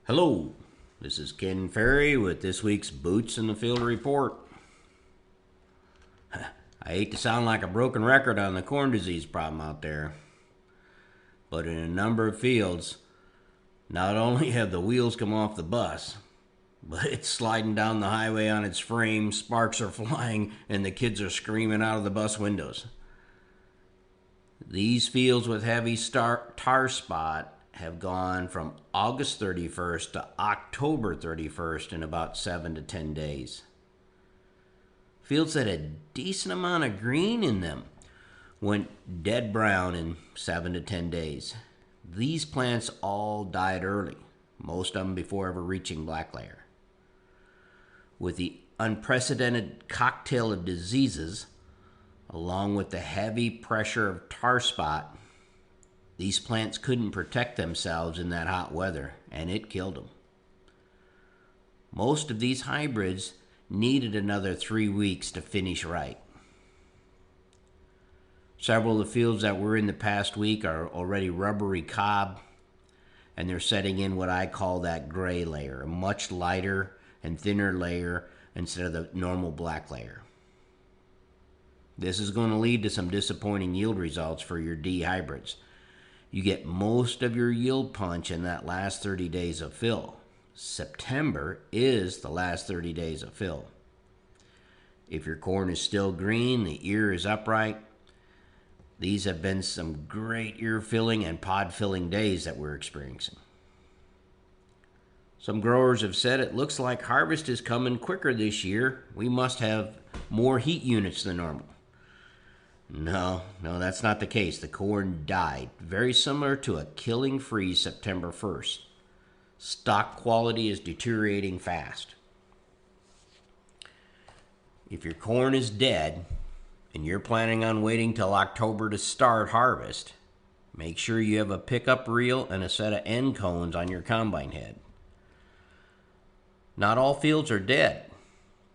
Hello, this is Ken Ferrie with this week's Boots in the Field report. I hate to sound like a broken record on the corn disease problem out there, but in a number of fields, not only have the wheels come off the bus, but it's sliding down the highway on its frame, sparks are flying, and the kids are screaming out of the bus windows. These fields with heavy tar spot have gone from August 31st to October 31st in about 7 to 10 days. Fields that had a decent amount of green in them went dead brown in 7 to 10 days. These plants all died early, most of them before ever reaching black layer. With the unprecedented cocktail of diseases, along with the heavy pressure of tar spot, these plants couldn't protect themselves in that hot weather, and it killed them. Most of these hybrids needed another 3 weeks to finish right. Several of the fields that were in the past week are already rubbery cob, and they're setting in what I call that gray layer, a much lighter and thinner layer instead of the normal black layer. This is going to lead to some disappointing yield results for your D hybrids. You get most of your yield punch in that last 30 days of fill. September is the last 30 days of fill. If your corn is still green, the ear is upright, these have been some great ear filling and pod filling days that we're experiencing. Some growers have said it looks like harvest is coming quicker this year. We must have more heat units than normal. No, that's not the case. The corn died, very similar to a killing freeze September 1st. Stock quality is deteriorating fast. If your corn is dead and you're planning on waiting till October to start harvest, make sure you have a pickup reel and a set of end cones on your combine head. Not all fields are dead.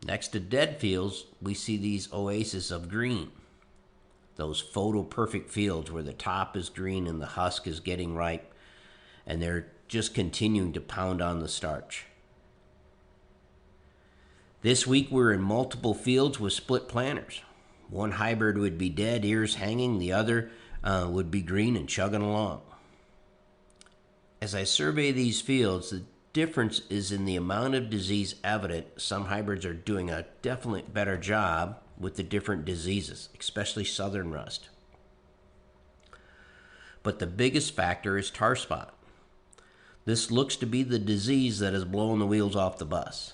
Next to dead fields, we see these oases of green. Those photo perfect fields where the top is green and the husk is getting ripe, and they're just continuing to pound on the starch. This week we're in multiple fields with split planters. One hybrid would be dead, ears hanging, the other would be green and chugging along. As I survey these fields, the difference is in the amount of disease evident. Some hybrids are doing a definitely better job with the different diseases, especially southern rust. But the biggest factor is tar spot. This looks to be the disease that is blowing the wheels off the bus.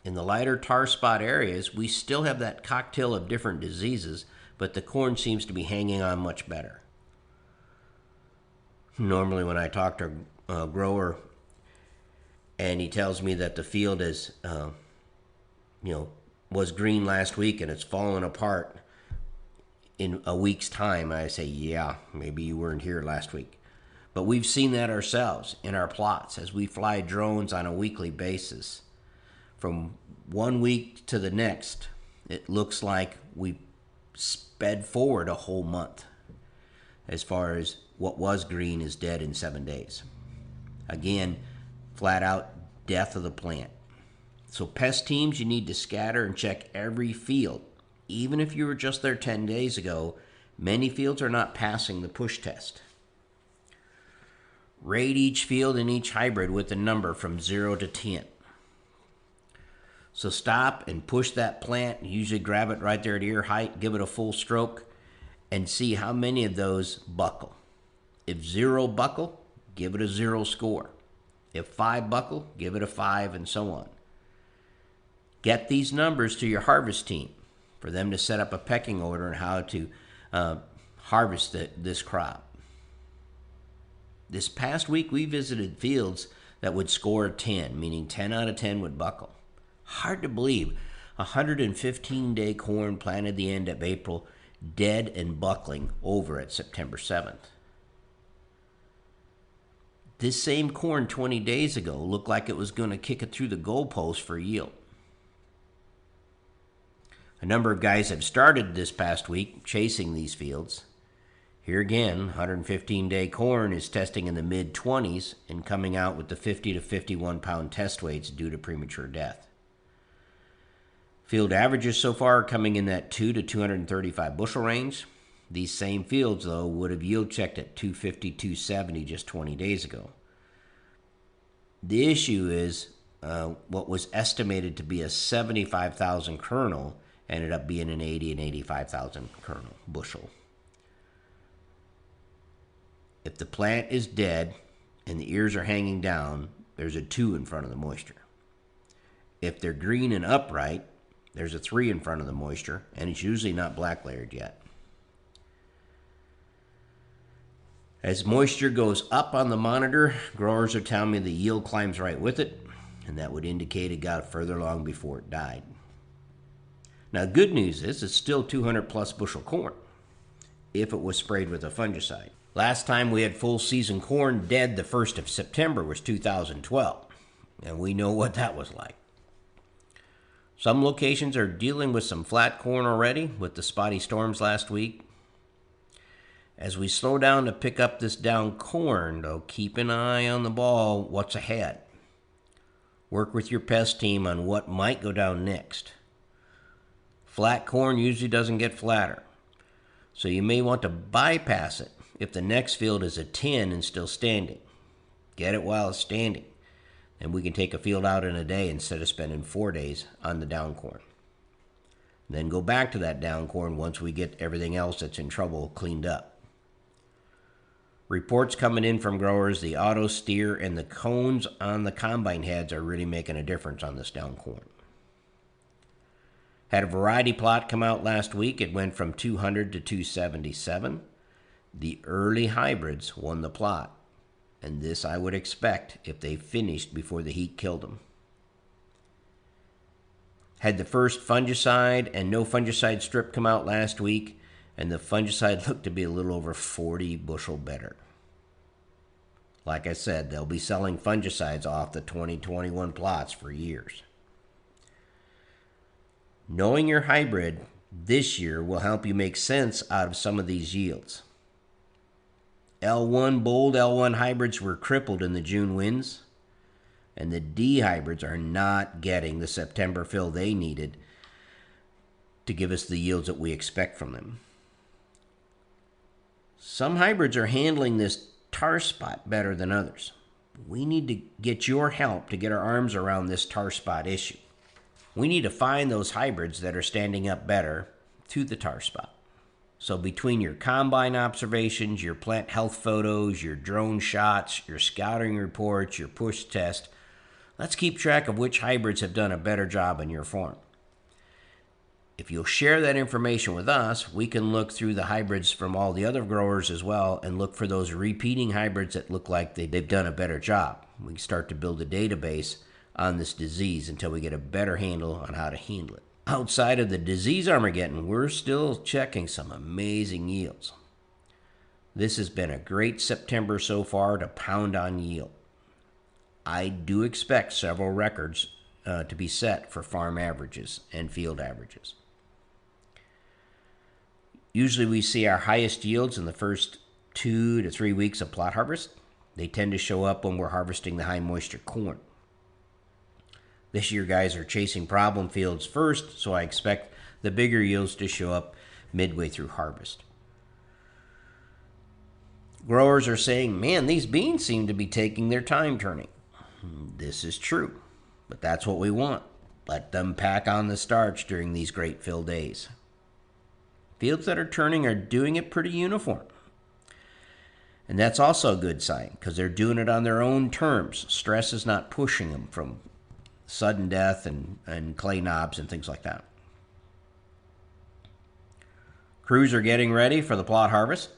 In the lighter tar spot areas, we still have that cocktail of different diseases, but the corn seems to be hanging on much better. Normally when I talk to a grower and he tells me that the field is, was green last week and it's fallen apart in a week's time, I say, yeah, maybe you weren't here last week. But we've seen that ourselves in our plots as we fly drones on a weekly basis. From 1 week to the next, it looks like we sped forward a whole month as far as what was green is dead in 7 days. Again, flat out death of the plant. So pest teams, you need to scatter and check every field. Even if you were just there 10 days ago, many fields are not passing the push test. Rate each field and each hybrid with a number from 0 to 10. So stop and push that plant, usually grab it right there at ear height, give it a full stroke, and see how many of those buckle. If 0 buckle, give it a 0 score. If 5 buckle, give it a 5, and so on. Get these numbers to your harvest team for them to set up a pecking order on how to harvest this crop. This past week, we visited fields that would score a 10, meaning 10 out of 10 would buckle. Hard to believe, 115-day corn planted the end of April, dead and buckling over at September 7th. This same corn 20 days ago looked like it was going to kick it through the goalpost for yield. A number of guys have started this past week chasing these fields. Here again, 115-day corn is testing in the mid-20s and coming out with the 50 to 51 pound test weights due to premature death. Field averages so far are coming in that 2 to 235 bushel range. These same fields, though, would have yield checked at 250, 270 just 20 days ago. The issue is what was estimated to be a 75,000 kernel ended up being an 80 and 85,000 kernel bushel. If the plant is dead and the ears are hanging down, there's a 2 in front of the moisture. If they're green and upright, there's a 3 in front of the moisture, and it's usually not black layered yet. As moisture goes up on the monitor, growers are telling me the yield climbs right with it, and that would indicate it got further along before it died. Now, good news is it's still 200 plus bushel corn if it was sprayed with a fungicide. Last time we had full season corn dead the 1st of September was 2012, and we know what that was like. Some locations are dealing with some flat corn already with the spotty storms last week. As we slow down to pick up this down corn, though, keep an eye on the ball, what's ahead. Work with your pest team on what might go down next. Flat corn usually doesn't get flatter, so you may want to bypass it if the next field is a 10 and still standing. Get it while it's standing, and we can take a field out in a day instead of spending 4 days on the down corn. Then go back to that down corn once we get everything else that's in trouble cleaned up. Reports coming in from growers, the auto steer and the cones on the combine heads are really making a difference on this down corn. Had a variety plot come out last week. It went from 200 to 277. The early hybrids won the plot, and this I would expect if they finished before the heat killed them. Had the first fungicide and no fungicide strip come out last week, and the fungicide looked to be a little over 40 bushel better. Like I said, they'll be selling fungicides off the 2021 plots for years. Knowing your hybrid this year will help you make sense out of some of these yields. bold L1 hybrids were crippled in the June winds, and the D hybrids are not getting the September fill they needed to give us the yields that we expect from them. Some hybrids are handling this tar spot better than others. We need to get your help to get our arms around this tar spot issue. We need to find those hybrids that are standing up better to the tar spot. So between your combine observations, your plant health photos, your drone shots, your scouting reports, your push test, let's keep track of which hybrids have done a better job in your farm. If you'll share that information with us, we can look through the hybrids from all the other growers as well and look for those repeating hybrids that look like they've done a better job. We can start to build a database on this disease until we get a better handle on how to handle it. Outside of the disease Armageddon, we're still checking some amazing yields. This has been a great September so far to pound on yield. I do expect several records to be set for farm averages and field averages. Usually we see our highest yields in the first 2 to 3 weeks of plot harvest. They tend to show up when we're harvesting the high moisture corn. This year, guys are chasing problem fields first, so I expect the bigger yields to show up midway through harvest. Growers are saying, man, these beans seem to be taking their time turning. This is true, but that's what we want. Let them pack on the starch during these great fill days. Fields that are turning are doing it pretty uniform. And that's also a good sign because they're doing it on their own terms. Stress is not pushing them from sudden death and clay knobs and things like that. Crews are getting ready for the plot harvest.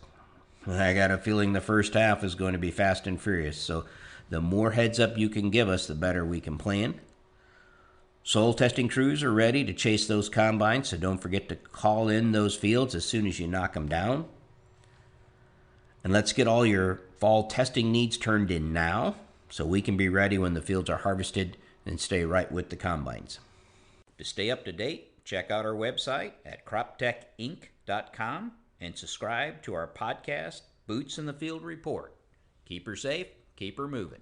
I got a feeling the first half is going to be fast and furious, so the more heads up you can give us, the better we can plan. Soil testing crews are ready to chase those combines, so don't forget to call in those fields as soon as you knock them down. And let's get all your fall testing needs turned in now so we can be ready when the fields are harvested and stay right with the combines. To stay up to date, check out our website at croptechinc.com and subscribe to our podcast, Boots in the Field Report. Keep her safe, keep her moving.